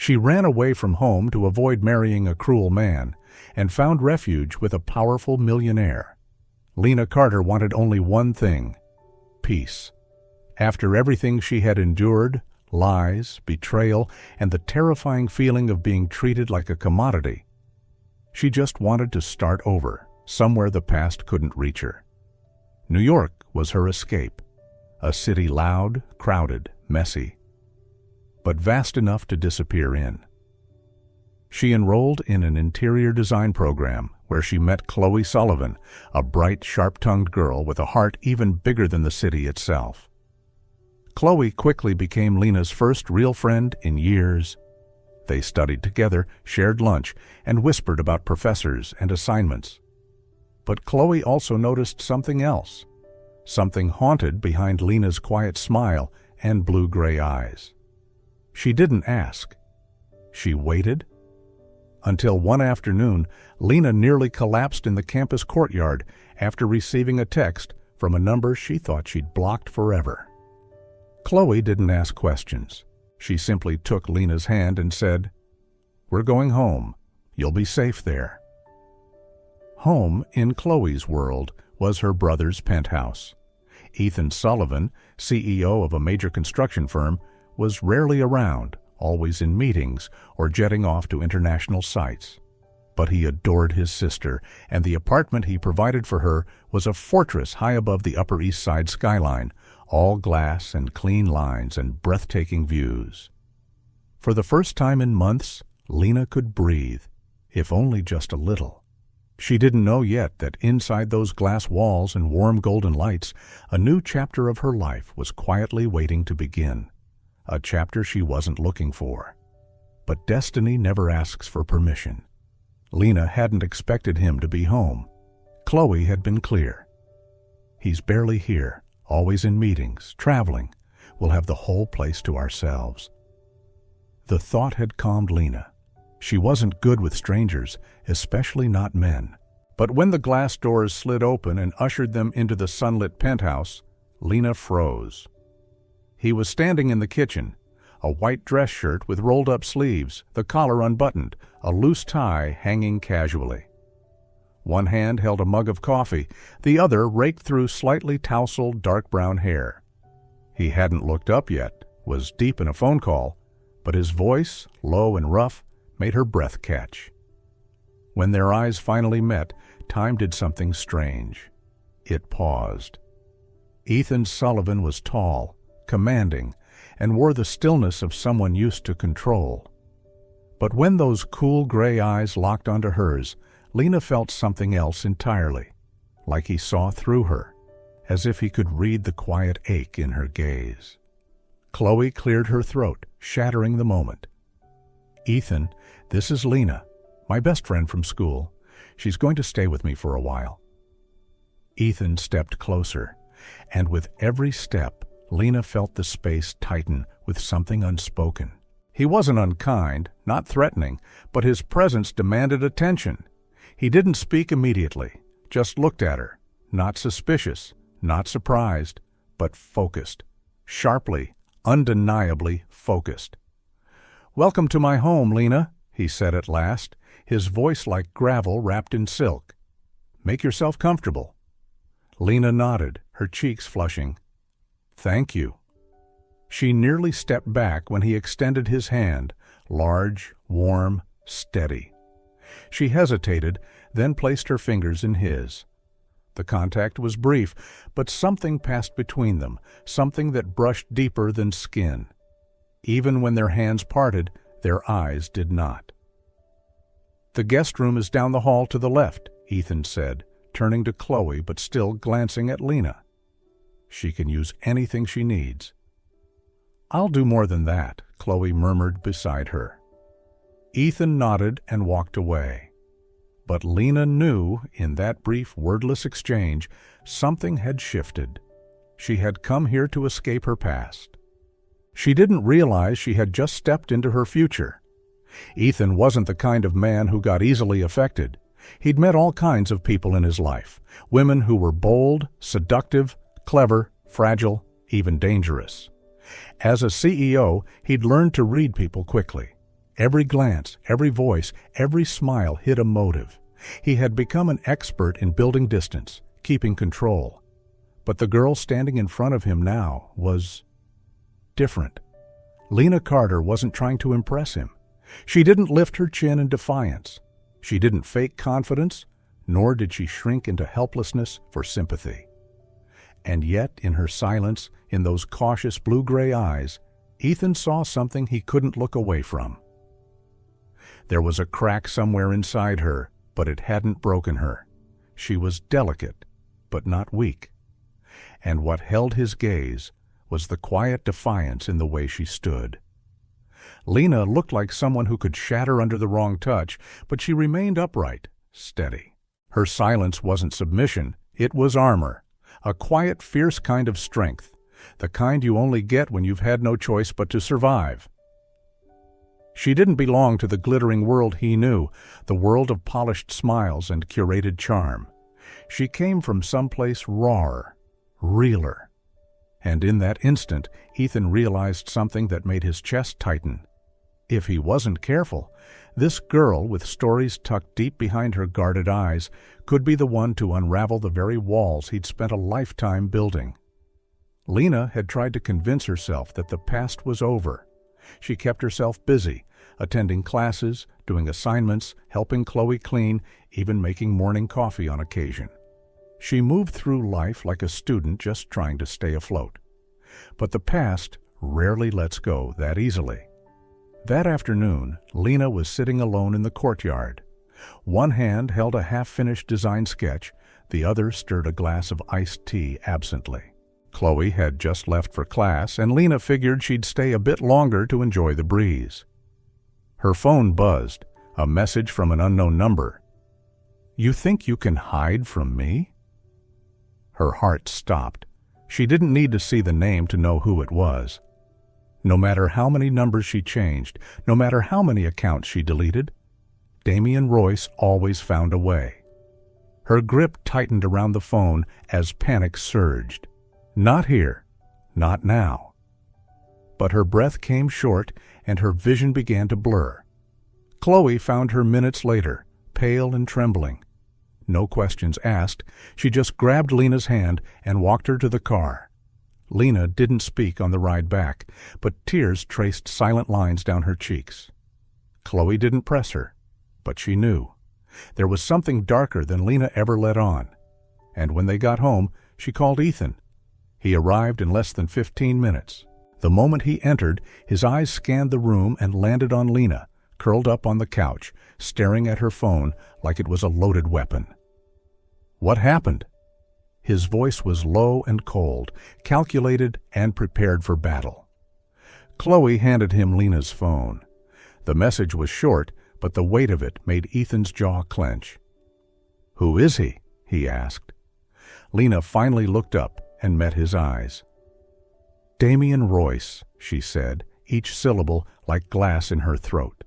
She ran away from home to avoid marrying a cruel man and found refuge with a powerful millionaire. Lena Carter wanted only one thing: peace. After everything she had endured, lies, betrayal, and the terrifying feeling of being treated like a commodity, she just wanted to start over, somewhere the past couldn't reach her. New York was her escape, a city loud, crowded, messy, but vast enough to disappear in. She enrolled in an interior design program where she met Chloe Sullivan, a bright, sharp-tongued girl with a heart even bigger than the city itself. Chloe quickly became Lena's first real friend in years. They studied together, shared lunch, and whispered about professors and assignments. But Chloe also noticed something else, something haunted behind Lena's quiet smile and blue-gray eyes. She didn't ask. She waited. Until one afternoon, Lena nearly collapsed in the campus courtyard after receiving a text from a number she thought she'd blocked forever. Chloe didn't ask questions. She simply took Lena's hand and said, "We're going home. You'll be safe there." Home, in Chloe's world, was her brother's penthouse. Ethan Sullivan, CEO of a major construction firm, was rarely around, always in meetings or jetting off to international sites. But he adored his sister, and the apartment he provided for her was a fortress high above the Upper East Side skyline, all glass and clean lines and breathtaking views. For the first time in months, Lena could breathe, if only just a little. She didn't know yet that inside those glass walls and warm golden lights, a new chapter of her life was quietly waiting to begin. A chapter she wasn't looking for. But destiny never asks for permission. Lena hadn't expected him to be home. Chloe had been clear. He's barely here, always in meetings, traveling. We'll have the whole place to ourselves. The thought had calmed Lena. She wasn't good with strangers, especially not men. But when the glass doors slid open and ushered them into the sunlit penthouse, Lena froze. He was standing in the kitchen, a white dress shirt with rolled-up sleeves, the collar unbuttoned, a loose tie hanging casually. One hand held a mug of coffee, the other raked through slightly tousled dark brown hair. He hadn't looked up yet, was deep in a phone call, but his voice, low and rough, made her breath catch. When their eyes finally met, time did something strange. It paused. Ethan Sullivan was tall, commanding, and wore the stillness of someone used to control. But when those cool gray eyes locked onto hers, Lena felt something else entirely, like he saw through her, as if he could read the quiet ache in her gaze. Chloe cleared her throat, shattering the moment. "Ethan, this is Lena, my best friend from school. She's going to stay with me for a while." Ethan stepped closer, and with every step, Lena felt the space tighten with something unspoken. He wasn't unkind, not threatening, but his presence demanded attention. He didn't speak immediately, just looked at her, not suspicious, not surprised, but focused, sharply, undeniably focused. "Welcome to my home, Lena," he said at last, his voice like gravel wrapped in silk. "Make yourself comfortable." Lena nodded, her cheeks flushing. "Thank you." She nearly stepped back when he extended his hand, large, warm, steady. She hesitated, then placed her fingers in his. The contact was brief, but something passed between them, something that brushed deeper than skin. Even when their hands parted, their eyes did not. "The guest room is down the hall to the left," Ethan said, turning to Chloe but still glancing at Lena. "She can use anything she needs." "I'll do more than that," Chloe murmured beside her. Ethan nodded and walked away. But Lena knew, in that brief wordless exchange, something had shifted. She had come here to escape her past. She didn't realize she had just stepped into her future. Ethan wasn't the kind of man who got easily affected. He'd met all kinds of people in his life, women who were bold, seductive, clever, fragile, even dangerous. As a CEO, he'd learned to read people quickly. Every glance, every voice, every smile hid a motive. He had become an expert in building distance, keeping control. But the girl standing in front of him now was different. Lena Carter wasn't trying to impress him. She didn't lift her chin in defiance. She didn't fake confidence, nor did she shrink into helplessness for sympathy. And yet, in her silence, in those cautious blue-gray eyes, Ethan saw something he couldn't look away from. There was a crack somewhere inside her, but it hadn't broken her. She was delicate, but not weak. And what held his gaze was the quiet defiance in the way she stood. Lena looked like someone who could shatter under the wrong touch, but she remained upright, steady. Her silence wasn't submission, it was armor, a quiet, fierce kind of strength, the kind you only get when you've had no choice but to survive. She didn't belong to the glittering world he knew, the world of polished smiles and curated charm. She came from someplace rawer, realer. And in that instant, Ethan realized something that made his chest tighten. If he wasn't careful, this girl, with stories tucked deep behind her guarded eyes, could be the one to unravel the very walls he'd spent a lifetime building. Lena had tried to convince herself that the past was over. She kept herself busy, attending classes, doing assignments, helping Chloe clean, even making morning coffee on occasion. She moved through life like a student just trying to stay afloat. But the past rarely lets go that easily. That afternoon, Lena was sitting alone in the courtyard. One hand held a half-finished design sketch, the other stirred a glass of iced tea absently. Chloe had just left for class, and Lena figured she'd stay a bit longer to enjoy the breeze. Her phone buzzed, a message from an unknown number. "You think you can hide from me?" Her heart stopped. She didn't need to see the name to know who it was. No matter how many numbers she changed, no matter how many accounts she deleted, Damian Royce always found a way. Her grip tightened around the phone as panic surged. Not here, not now. But her breath came short and her vision began to blur. Chloe found her minutes later, pale and trembling. No questions asked, she just grabbed Lena's hand and walked her to the car. Lena didn't speak on the ride back, but tears traced silent lines down her cheeks. Chloe didn't press her, but she knew. There was something darker than Lena ever let on. And when they got home, she called Ethan. He arrived in less than 15 minutes. The moment he entered, his eyes scanned the room and landed on Lena, curled up on the couch, staring at her phone like it was a loaded weapon. "What happened?" His voice was low and cold, calculated and prepared for battle. Chloe handed him Lena's phone. The message was short, but the weight of it made Ethan's jaw clench. "Who is he?" he asked. Lena finally looked up and met his eyes. "Damian Royce," she said, each syllable like glass in her throat.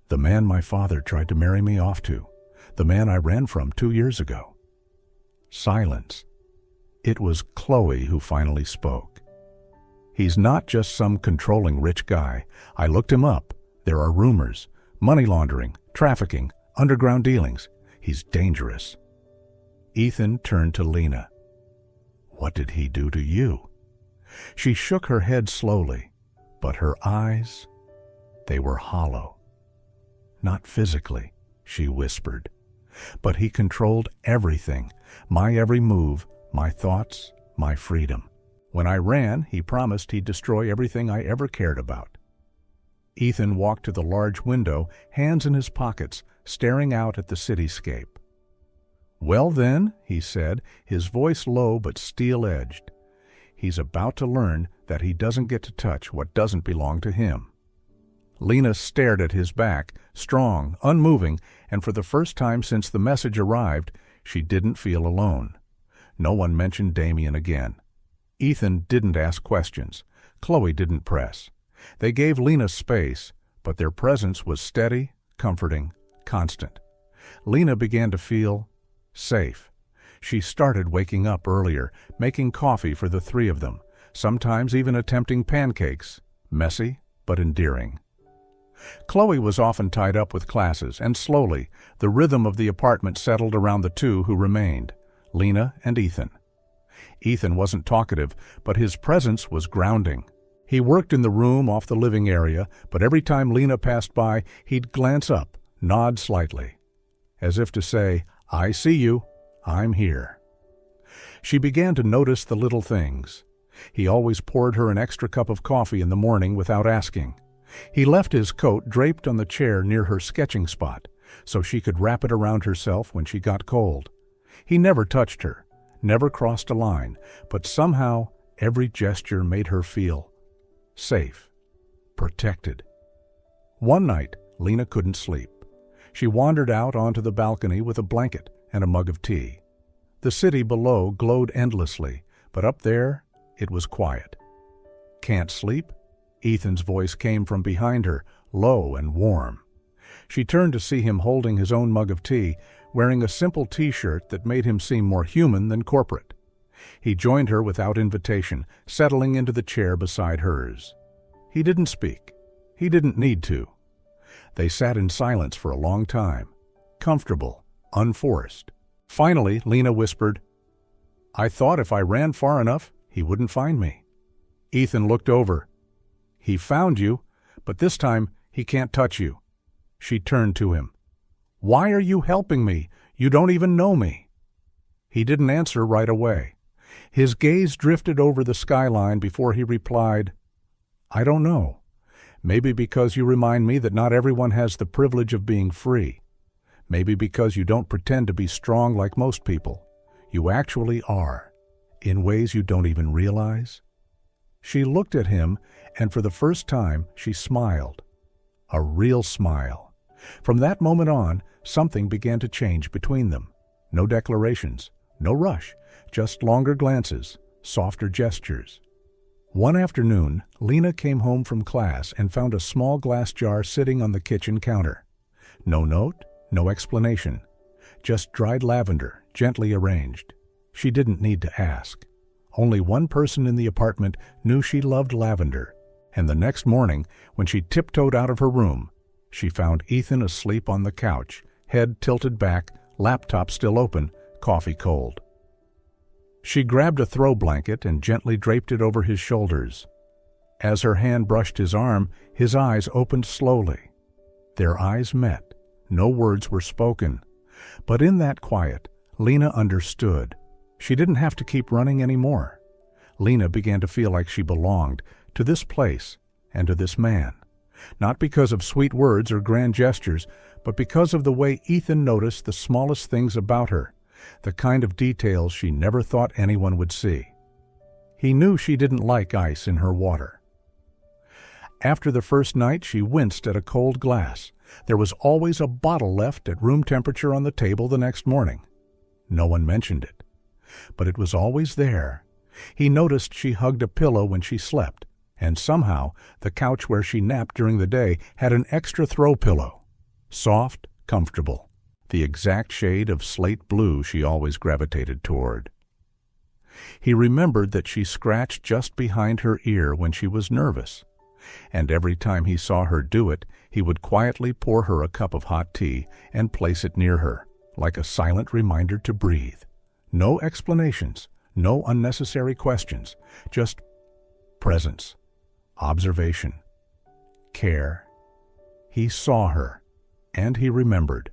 "The man my father tried to marry me off to. The man I ran from 2 years ago." Silence. It was Chloe who finally spoke. "He's not just some controlling rich guy. I looked him up. There are rumors. Money laundering, trafficking, underground dealings. He's dangerous." Ethan turned to Lena. "What did he do to you?" She shook her head slowly, but her eyes, they were hollow. "Not physically," she whispered, "but he controlled everything, my every move, my thoughts, my freedom. When I ran, he promised he'd destroy everything I ever cared about." Ethan walked to the large window, hands in his pockets, staring out at the cityscape. "Well then," he said, his voice low but steel-edged, "he's about to learn that he doesn't get to touch what doesn't belong to him." Lena stared at his back, strong, unmoving, and for the first time since the message arrived, she didn't feel alone. No one mentioned Damian again. Ethan didn't ask questions. Chloe didn't press. They gave Lena space, but their presence was steady, comforting, constant. Lena began to feel safe. She started waking up earlier, making coffee for the three of them, sometimes even attempting pancakes, messy but endearing. Chloe was often tied up with classes, and slowly, the rhythm of the apartment settled around the two who remained, Lena and Ethan. Ethan wasn't talkative, but his presence was grounding. He worked in the room off the living area, but every time Lena passed by, he'd glance up, nod slightly, as if to say, "I see you, I'm here." She began to notice the little things. He always poured her an extra cup of coffee in the morning without asking. He left his coat draped on the chair near her sketching spot, so she could wrap it around herself when she got cold. He never touched her, never crossed a line, but somehow every gesture made her feel safe, protected. One night, Lena couldn't sleep. She wandered out onto the balcony with a blanket and a mug of tea. The city below glowed endlessly, but up there, it was quiet. "Can't sleep?" Ethan's voice came from behind her, low and warm. She turned to see him holding his own mug of tea, wearing a simple t-shirt that made him seem more human than corporate. He joined her without invitation, settling into the chair beside hers. He didn't speak. He didn't need to. They sat in silence for a long time, comfortable, unforced. Finally, Lena whispered, "I thought if I ran far enough, he wouldn't find me." Ethan looked over. "He found you, but this time he can't touch you." She turned to him. "Why are you helping me? You don't even know me." He didn't answer right away. His gaze drifted over the skyline before he replied, "I don't know. Maybe because you remind me that not everyone has the privilege of being free. Maybe because you don't pretend to be strong like most people. You actually are, in ways you don't even realize." She looked at him, and for the first time she smiled. A real smile. From that moment on, something began to change between them. No declarations, no rush, just longer glances, softer gestures. One afternoon, Lena came home from class and found a small glass jar sitting on the kitchen counter. No note, no explanation, just dried lavender, gently arranged. She didn't need to ask. Only one person in the apartment knew she loved lavender, and the next morning, when she tiptoed out of her room, she found Ethan asleep on the couch, head tilted back, laptop still open, coffee cold. She grabbed a throw blanket and gently draped it over his shoulders. As her hand brushed his arm, his eyes opened slowly. Their eyes met. No words were spoken. But in that quiet, Lena understood. She didn't have to keep running anymore. Lena began to feel like she belonged to this place and to this man. Not because of sweet words or grand gestures, but because of the way Ethan noticed the smallest things about her, the kind of details she never thought anyone would see. He knew she didn't like ice in her water. After the first night, she winced at a cold glass. There was always a bottle left at room temperature on the table the next morning. No one mentioned it. But it was always there. He noticed she hugged a pillow when she slept, and somehow the couch where she napped during the day had an extra throw pillow. Soft, comfortable, the exact shade of slate blue she always gravitated toward. He remembered that she scratched just behind her ear when she was nervous, and every time he saw her do it, he would quietly pour her a cup of hot tea and place it near her, like a silent reminder to breathe. No explanations, no unnecessary questions, just presence, observation, care. He saw her, and he remembered.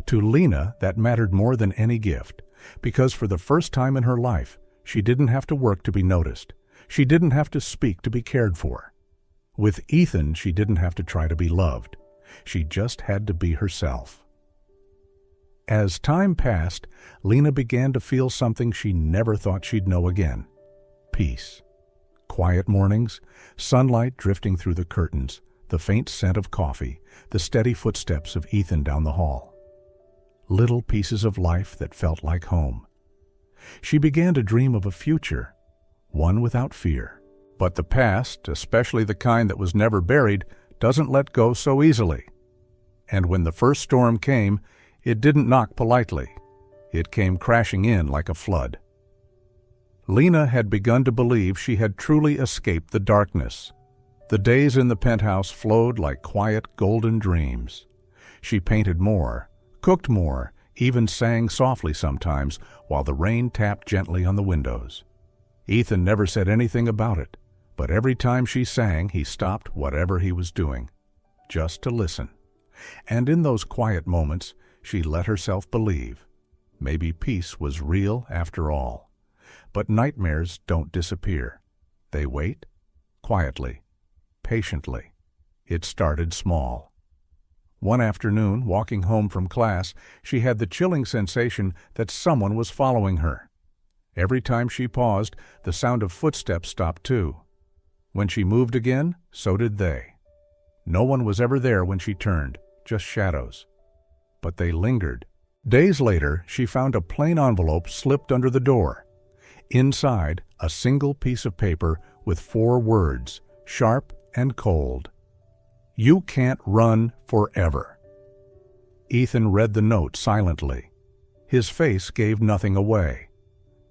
To Lena, that mattered more than any gift, because for the first time in her life, she didn't have to work to be noticed. She didn't have to speak to be cared for. With Ethan, she didn't have to try to be loved. She just had to be herself. As time passed, Lena began to feel something she never thought she'd know again. Peace. Quiet mornings, sunlight drifting through the curtains, the faint scent of coffee, the steady footsteps of Ethan down the hall. Little pieces of life that felt like home. She began to dream of a future, one without fear. But the past, especially the kind that was never buried, doesn't let go so easily. And when the first storm came, it didn't knock politely. It came crashing in like a flood. Lena had begun to believe she had truly escaped the darkness. The days in the penthouse flowed like quiet golden dreams. She painted more, cooked more, even sang softly sometimes while the rain tapped gently on the windows. Ethan never said anything about it, but every time she sang he stopped whatever he was doing, just to listen. And in those quiet moments she let herself believe. Maybe peace was real after all. But nightmares don't disappear. They wait, quietly, patiently. It started small. One afternoon, walking home from class, she had the chilling sensation that someone was following her. Every time she paused, the sound of footsteps stopped too. When she moved again, so did they. No one was ever there when she turned, just shadows. But they lingered. Days later, she found a plain envelope slipped under the door. Inside, a single piece of paper with 4 words, sharp and cold. "You can't run forever." Ethan read the note silently. His face gave nothing away,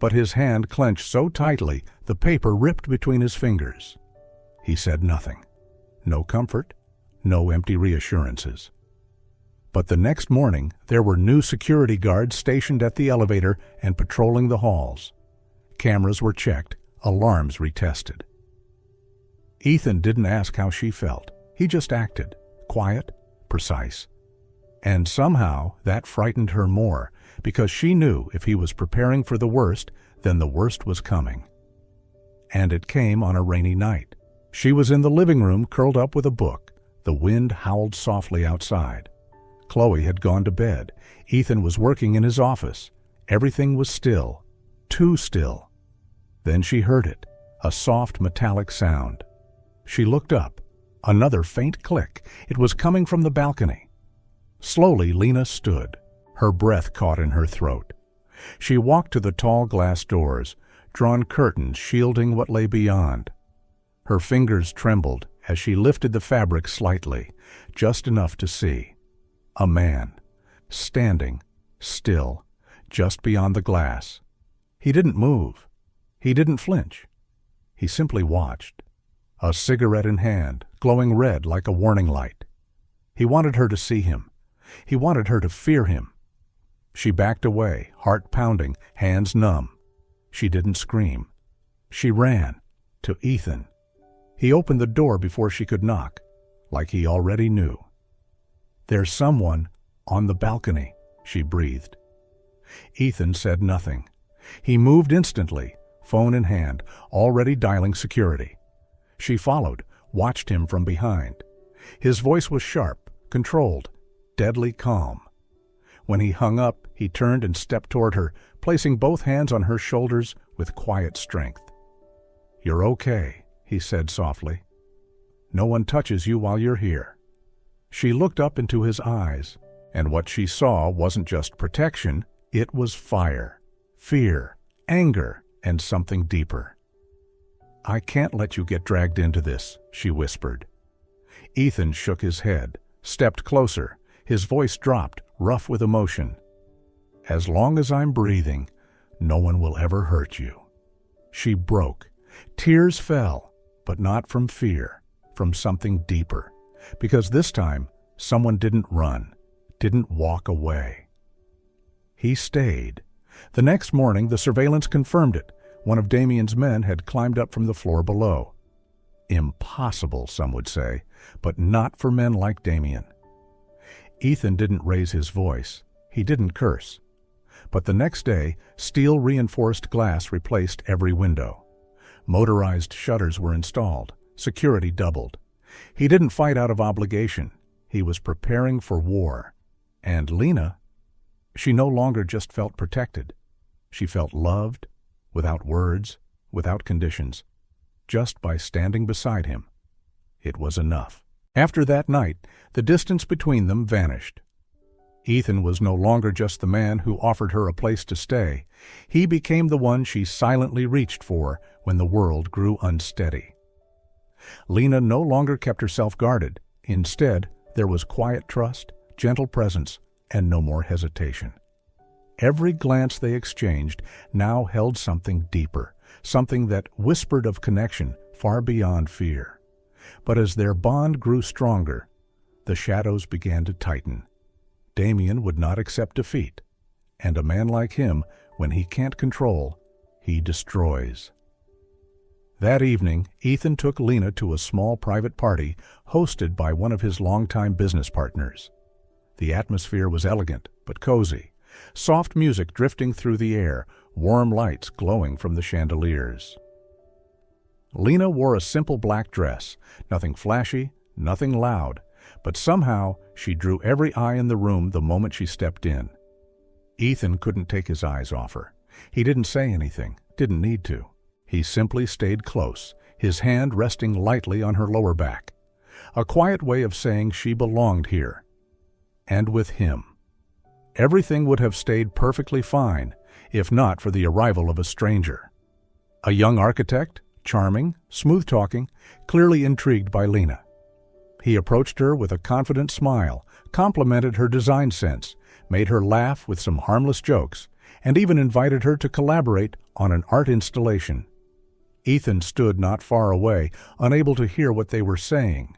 but his hand clenched so tightly the paper ripped between his fingers. He said nothing. No comfort, no empty reassurances. But the next morning, there were new security guards stationed at the elevator and patrolling the halls. Cameras were checked, alarms retested. Ethan didn't ask how she felt. He just acted, quiet, precise. And somehow that frightened her more, because she knew if he was preparing for the worst, then the worst was coming. And it came on a rainy night. She was in the living room curled up with a book. The wind howled softly outside. Chloe had gone to bed. Ethan was working in his office. Everything was still, too still. Then she heard it, a soft metallic sound. She looked up. Another faint click. It was coming from the balcony. Slowly, Lena stood. Her breath caught in her throat. She walked to the tall glass doors, drawn curtains shielding what lay beyond. Her fingers trembled as she lifted the fabric slightly, just enough to see. A man, standing, still, just beyond the glass. He didn't move. He didn't flinch. He simply watched. A cigarette in hand, glowing red like a warning light. He wanted her to see him. He wanted her to fear him. She backed away, heart pounding, hands numb. She didn't scream. She ran, to Ethan. He opened the door before she could knock, like he already knew. "There's someone on the balcony," she breathed. Ethan said nothing. He moved instantly, phone in hand, already dialing security. She followed, watched him from behind. His voice was sharp, controlled, deadly calm. When he hung up, he turned and stepped toward her, placing both hands on her shoulders with quiet strength. "You're okay," he said softly. "No one touches you while you're here." She looked up into his eyes, and what she saw wasn't just protection, it was fire, fear, anger, and something deeper. "I can't let you get dragged into this," she whispered. Ethan shook his head, stepped closer. His voice dropped, rough with emotion. "As long as I'm breathing, no one will ever hurt you." She broke. Tears fell, but not from fear, from something deeper. Because this time, someone didn't run, didn't walk away. He stayed. The next morning, the surveillance confirmed it. One of Damien's men had climbed up from the floor below. Impossible, some would say, but not for men like Damien. Ethan didn't raise his voice. He didn't curse. But the next day, steel-reinforced glass replaced every window. Motorized shutters were installed. Security doubled. He didn't fight out of obligation. He was preparing for war. And Lena, she no longer just felt protected. She felt loved, without words, without conditions, just by standing beside him. It was enough. After that night, the distance between them vanished. Ethan was no longer just the man who offered her a place to stay. He became the one she silently reached for when the world grew unsteady. Lena no longer kept herself guarded. Instead, there was quiet trust, gentle presence, and no more hesitation. Every glance they exchanged now held something deeper, something that whispered of connection far beyond fear. But as their bond grew stronger, the shadows began to tighten. Damien would not accept defeat, and a man like him, when he can't control, he destroys. That evening, Ethan took Lena to a small private party hosted by one of his longtime business partners. The atmosphere was elegant but cozy, soft music drifting through the air, warm lights glowing from the chandeliers. Lena wore a simple black dress, nothing flashy, nothing loud, but somehow she drew every eye in the room the moment she stepped in. Ethan couldn't take his eyes off her. He didn't say anything, didn't need to. He simply stayed close, his hand resting lightly on her lower back. A quiet way of saying she belonged here. And with him. Everything would have stayed perfectly fine, if not for the arrival of a stranger. A young architect, charming, smooth-talking, clearly intrigued by Lena. He approached her with a confident smile, complimented her design sense, made her laugh with some harmless jokes, and even invited her to collaborate on an art installation. Ethan stood not far away, unable to hear what they were saying.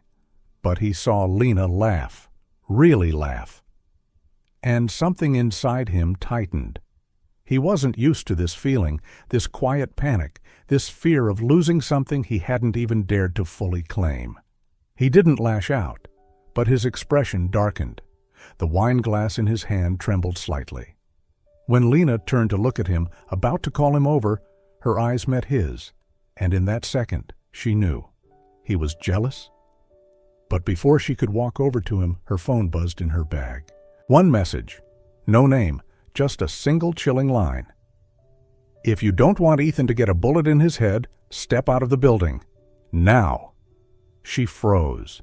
But he saw Lena laugh, really laugh. And something inside him tightened. He wasn't used to this feeling, this quiet panic, this fear of losing something he hadn't even dared to fully claim. He didn't lash out, but his expression darkened. The wine glass in his hand trembled slightly. When Lena turned to look at him, about to call him over, her eyes met his, and in that second, she knew. He was jealous. But before she could walk over to him, her phone buzzed in her bag. One message. No name, just a single chilling line. If you don't want Ethan to get a bullet in his head, step out of the building. Now. She froze.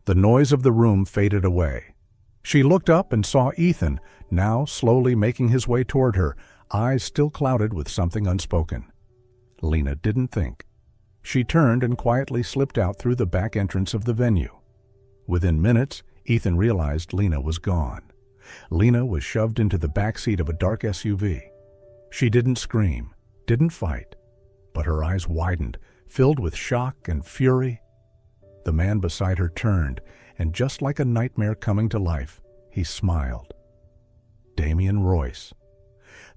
The noise of the room faded away. She looked up and saw Ethan, now slowly making his way toward her, eyes still clouded with something unspoken. Lena didn't think. She turned and quietly slipped out through the back entrance of the venue. Within minutes, Ethan realized Lena was gone. Lena was shoved into the back seat of a dark SUV. She didn't scream, didn't fight, but her eyes widened, filled with shock and fury. The man beside her turned, and just like a nightmare coming to life, he smiled. Damien Royce.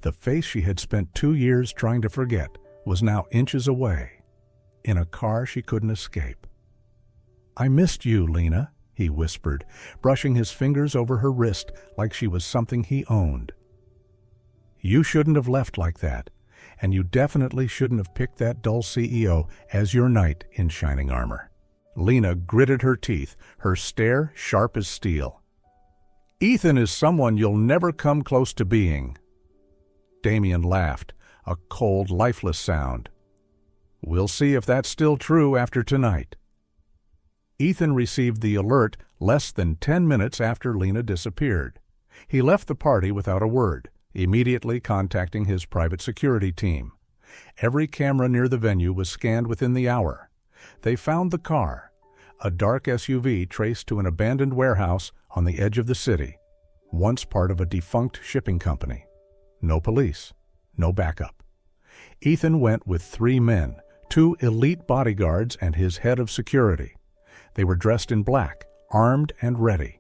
The face she had spent 2 years trying to forget was now inches away, in a car she couldn't escape. "I missed you, Lena," he whispered, brushing his fingers over her wrist like she was something he owned. "You shouldn't have left like that, and you definitely shouldn't have picked that dull CEO as your knight in shining armor." Lena gritted her teeth, her stare sharp as steel. "Ethan is someone you'll never come close to being." Damien laughed, a cold, lifeless sound. "We'll see if that's still true after tonight." Ethan received the alert less than 10 minutes after Lena disappeared. He left the party without a word, immediately contacting his private security team. Every camera near the venue was scanned within the hour. They found the car, a dark SUV traced to an abandoned warehouse on the edge of the city, once part of a defunct shipping company. No police, no backup. Ethan went with 3 men, 2 elite bodyguards and his head of security. They were dressed in black, armed and ready.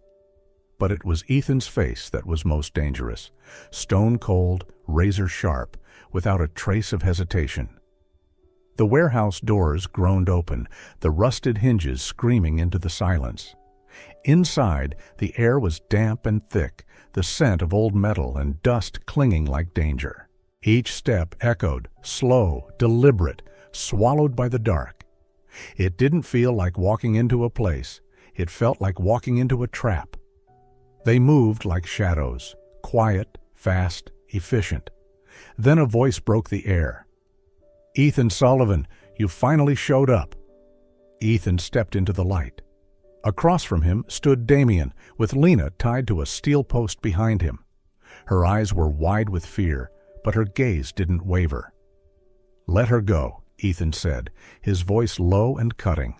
But it was Ethan's face that was most dangerous, stone cold, razor sharp, without a trace of hesitation. The warehouse doors groaned open, the rusted hinges screaming into the silence. Inside, the air was damp and thick, the scent of old metal and dust clinging like danger. Each step echoed, slow, deliberate, swallowed by the dark. It didn't feel like walking into a place. It felt like walking into a trap. They moved like shadows, quiet, fast, efficient. Then a voice broke the air. "Ethan Sullivan, you finally showed up." Ethan stepped into the light. Across from him stood Damien, with Lena tied to a steel post behind him. Her eyes were wide with fear, but her gaze didn't waver. "Let her go," Ethan said, his voice low and cutting.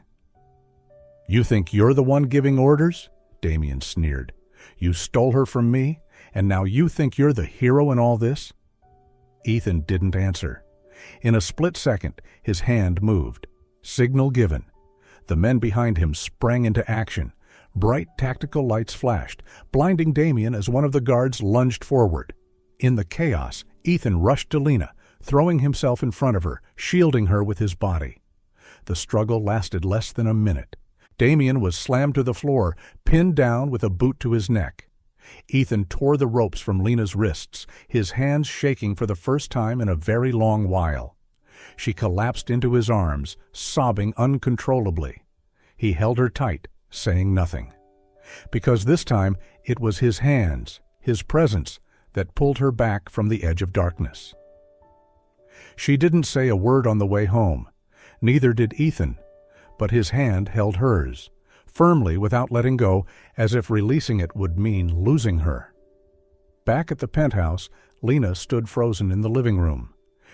"You think you're the one giving orders?" Damien sneered. "You stole her from me, and now you think you're the hero in all this?" Ethan didn't answer. In a split second, his hand moved. Signal given. The men behind him sprang into action. Bright tactical lights flashed, blinding Damien as one of the guards lunged forward. In the chaos, Ethan rushed to Lena, throwing himself in front of her, shielding her with his body. The struggle lasted less than a minute. Damien was slammed to the floor, pinned down with a boot to his neck. Ethan tore the ropes from Lena's wrists, his hands shaking for the first time in a very long while. She collapsed into his arms, sobbing uncontrollably. He held her tight, saying nothing. Because this time it was his hands, his presence, that pulled her back from the edge of darkness. She didn't say a word on the way home. Neither did Ethan, but his hand held hers, firmly without letting go, as if releasing it would mean losing her. Back at the penthouse, Lena stood frozen in the living room.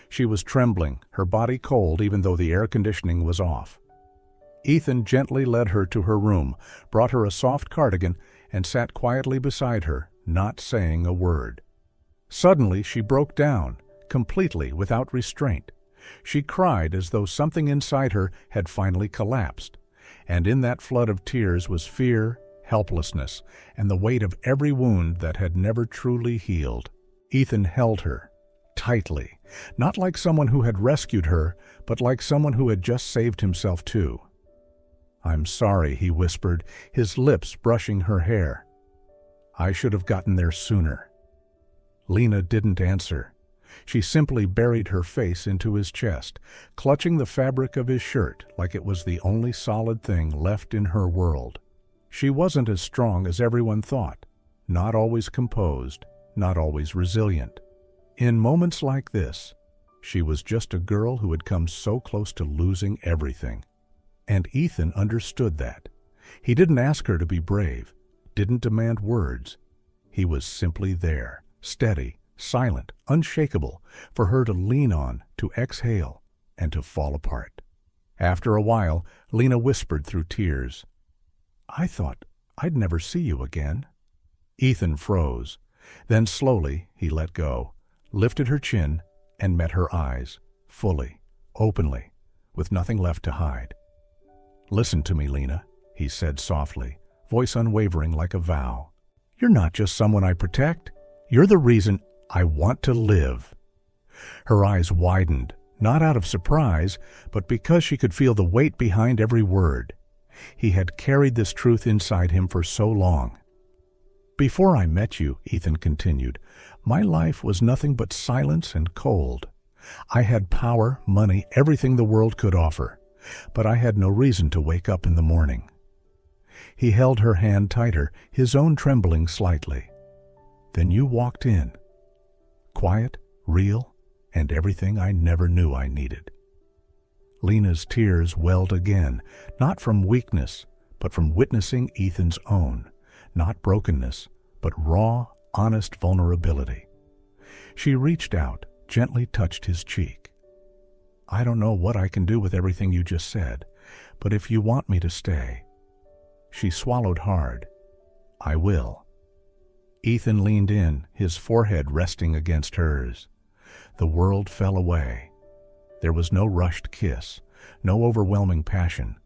She was trembling, her body cold even though the air conditioning was off. Ethan gently led her to her room, brought her a soft cardigan, and sat quietly beside her, not saying a word. Suddenly she broke down, completely without restraint. She cried as though something inside her had finally collapsed, and in that flood of tears was fear, helplessness, and the weight of every wound that had never truly healed. Ethan held her, tightly, not like someone who had rescued her, but like someone who had just saved himself too. "I'm sorry," he whispered, his lips brushing her hair. "I should have gotten there sooner." Lena didn't answer. She simply buried her face into his chest, clutching the fabric of his shirt like it was the only solid thing left in her world. She wasn't as strong as everyone thought, not always composed, not always resilient. In moments like this, she was just a girl who had come so close to losing everything. And Ethan understood that. He didn't ask her to be brave, didn't demand words. He was simply there, steady, silent, unshakable, for her to lean on, to exhale, and to fall apart. After a while, Lena whispered through tears, "I thought I'd never see you again." Ethan froze. Then slowly he let go, lifted her chin, and met her eyes, fully, openly, with nothing left to hide. "Listen to me, Lena," he said softly, voice unwavering like a vow. "You're not just someone I protect. You're the reason I want to live." Her eyes widened, not out of surprise, but because she could feel the weight behind every word. He had carried this truth inside him for so long. "Before I met you," Ethan continued, "my life was nothing but silence and cold. I had power, money, everything the world could offer, but I had no reason to wake up in the morning." He held her hand tighter, his own trembling slightly. "Then you walked in. Quiet, real, and everything I never knew I needed." Lena's tears welled again, not from weakness, but from witnessing Ethan's own, not brokenness, but raw, honest vulnerability. She reached out, gently touched his cheek. "I don't know what I can do with everything you just said, but if you want me to stay." She swallowed hard. "I will." Ethan leaned in, his forehead resting against hers. The world fell away. There was no rushed kiss, no overwhelming passion,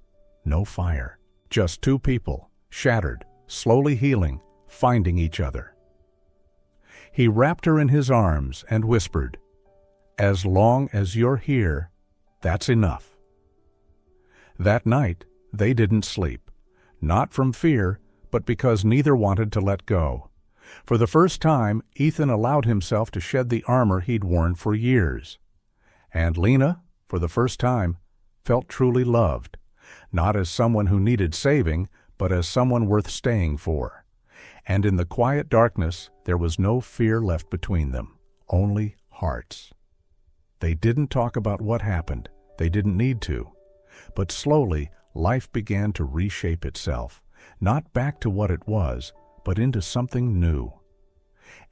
no fire. Just two people, shattered, slowly healing, finding each other. He wrapped her in his arms and whispered, "As long as you're here, that's enough." That night, they didn't sleep, not from fear, but because neither wanted to let go. For the first time, Ethan allowed himself to shed the armor he'd worn for years. And Lena, for the first time, felt truly loved, not as someone who needed saving, but as someone worth staying for. And in the quiet darkness, there was no fear left between them, only hearts. They didn't talk about what happened. They didn't need to. But slowly, life began to reshape itself, not back to what it was, but into something new.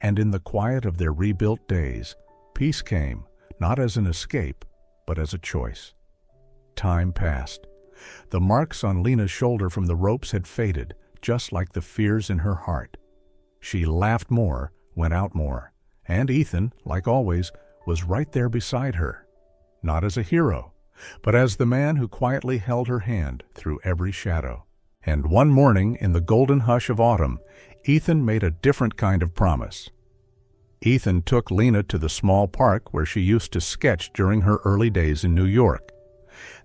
And in the quiet of their rebuilt days, peace came, not as an escape, but as a choice. Time passed. The marks on Lena's shoulder from the ropes had faded, just like the fears in her heart. She laughed more, went out more, and Ethan, like always, was right there beside her. Not as a hero, but as the man who quietly held her hand through every shadow. And one morning in the golden hush of autumn, Ethan made a different kind of promise. Ethan took Lena to the small park where she used to sketch during her early days in New York.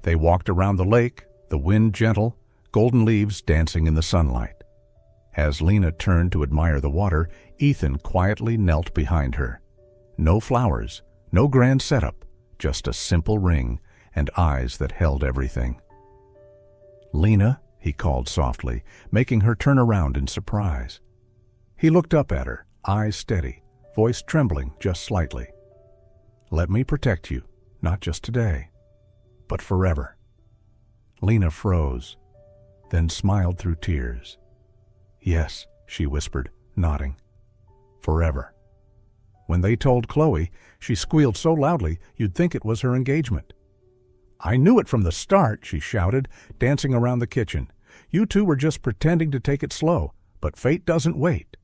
They walked around the lake, the wind gentle, golden leaves dancing in the sunlight. As Lena turned to admire the water, Ethan quietly knelt behind her. No flowers, no grand setup, just a simple ring and eyes that held everything. "Lena," he called softly, making her turn around in surprise. He looked up at her, eyes steady, voice trembling just slightly. "Let me protect you, not just today, but forever." Lena froze, then smiled through tears. "Yes," she whispered, nodding. "Forever." When they told Chloe, she squealed so loudly you'd think it was her engagement. "I knew it from the start," she shouted, dancing around the kitchen. "You two were just pretending to take it slow, but fate doesn't wait."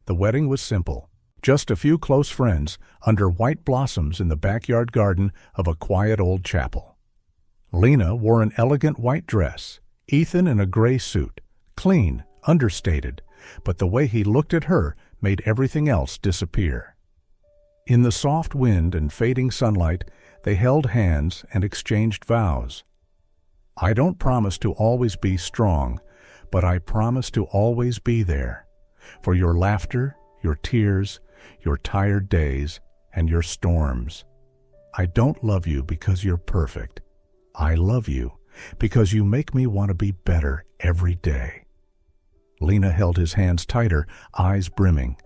The wedding was simple. Just a few close friends under white blossoms in the backyard garden of a quiet old chapel. Lena wore an elegant white dress, Ethan in a gray suit, clean, understated, but the way he looked at her made everything else disappear. In the soft wind and fading sunlight, they held hands and exchanged vows. "I don't promise to always be strong, but I promise to always be there, for your laughter, your tears, your tired days, and your storms. I don't love you because you're perfect. I love you because you make me want to be better every day." Lena held his hands tighter, eyes brimming.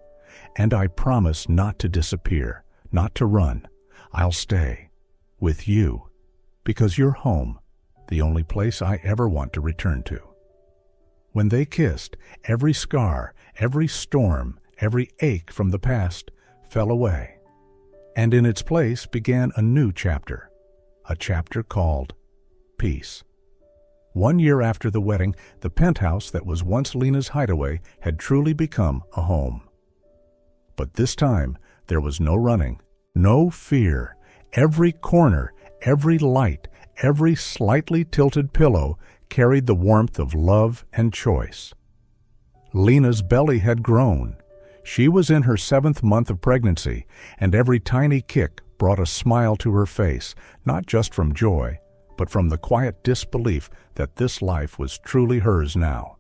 "And I promise not to disappear, not to run. I'll stay with you because you're home, the only place I ever want to return to." When they kissed, every scar, every storm, every ache from the past fell away, and in its place began a new chapter, a chapter called peace. 1 year after the wedding, the penthouse that was once Lena's hideaway had truly become a home. But this time, there was no running, no fear. Every corner, every light, every slightly tilted pillow carried the warmth of love and choice. Lena's belly had grown. She was in her 7th month of pregnancy, and every tiny kick brought a smile to her face, not just from joy, but from the quiet disbelief that this life was truly hers now.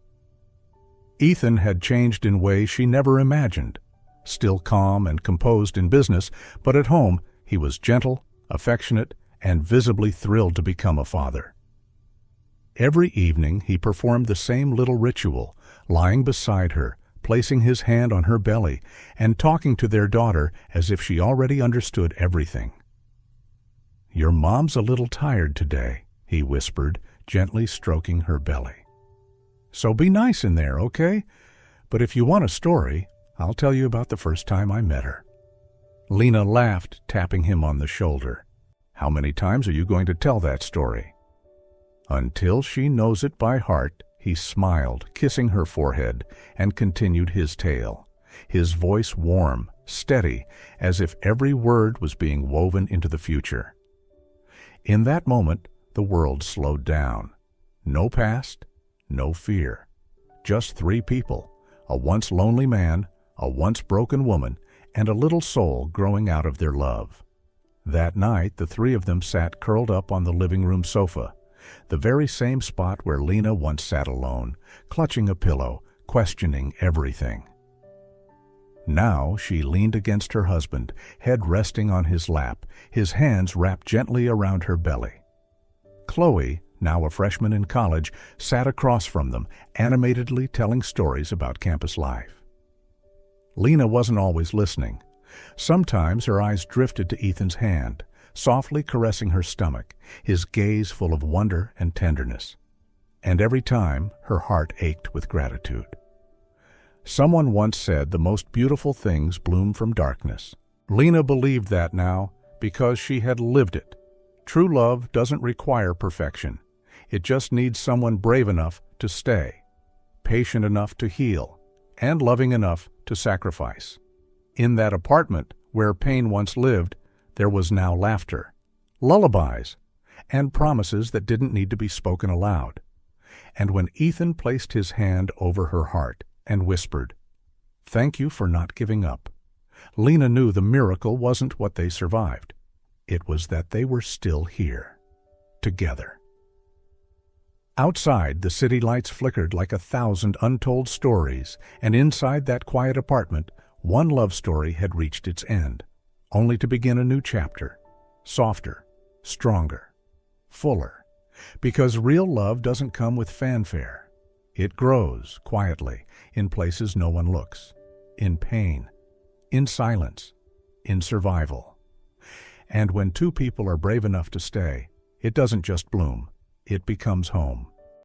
Ethan had changed in ways she never imagined. Still calm and composed in business, but at home he was gentle, affectionate, and visibly thrilled to become a father. Every evening he performed the same little ritual, lying beside her, placing his hand on her belly, and talking to their daughter as if she already understood everything. "Your mom's a little tired today," he whispered, gently stroking her belly. "So be nice in there, okay? But if you want a story, I'll tell you about the first time I met her." Lena laughed, tapping him on the shoulder. "How many times are you going to tell that story?" "Until she knows it by heart," he smiled, kissing her forehead, and continued his tale, his voice warm, steady, as if every word was being woven into the future. In that moment, the world slowed down. No past, no fear. Just 3 people, a once lonely man, a once broken woman, and a little soul growing out of their love. That night, the 3 of them sat curled up on the living room sofa, the very same spot where Lena once sat alone, clutching a pillow, questioning everything. Now she leaned against her husband, head resting on his lap, his hands wrapped gently around her belly. Chloe, now a freshman in college, sat across from them, animatedly telling stories about campus life. Lena wasn't always listening. Sometimes her eyes drifted to Ethan's hand, softly caressing her stomach, his gaze full of wonder and tenderness. And every time, her heart ached with gratitude. Someone once said the most beautiful things bloom from darkness. Lena believed that now because she had lived it. True love doesn't require perfection. It just needs someone brave enough to stay, patient enough to heal, and loving enough to sacrifice. In that apartment where pain once lived, there was now laughter, lullabies, and promises that didn't need to be spoken aloud. And when Ethan placed his hand over her heart and whispered, "Thank you for not giving up," Lena knew the miracle wasn't what they survived. It was that they were still here, together. Outside, the city lights flickered like 1,000 untold stories, and inside that quiet apartment, one love story had reached its end, only to begin a new chapter, softer, stronger, fuller, because real love doesn't come with fanfare. It grows quietly in places no one looks, in pain, in silence, in survival. And when two people are brave enough to stay, it doesn't just bloom, it becomes home.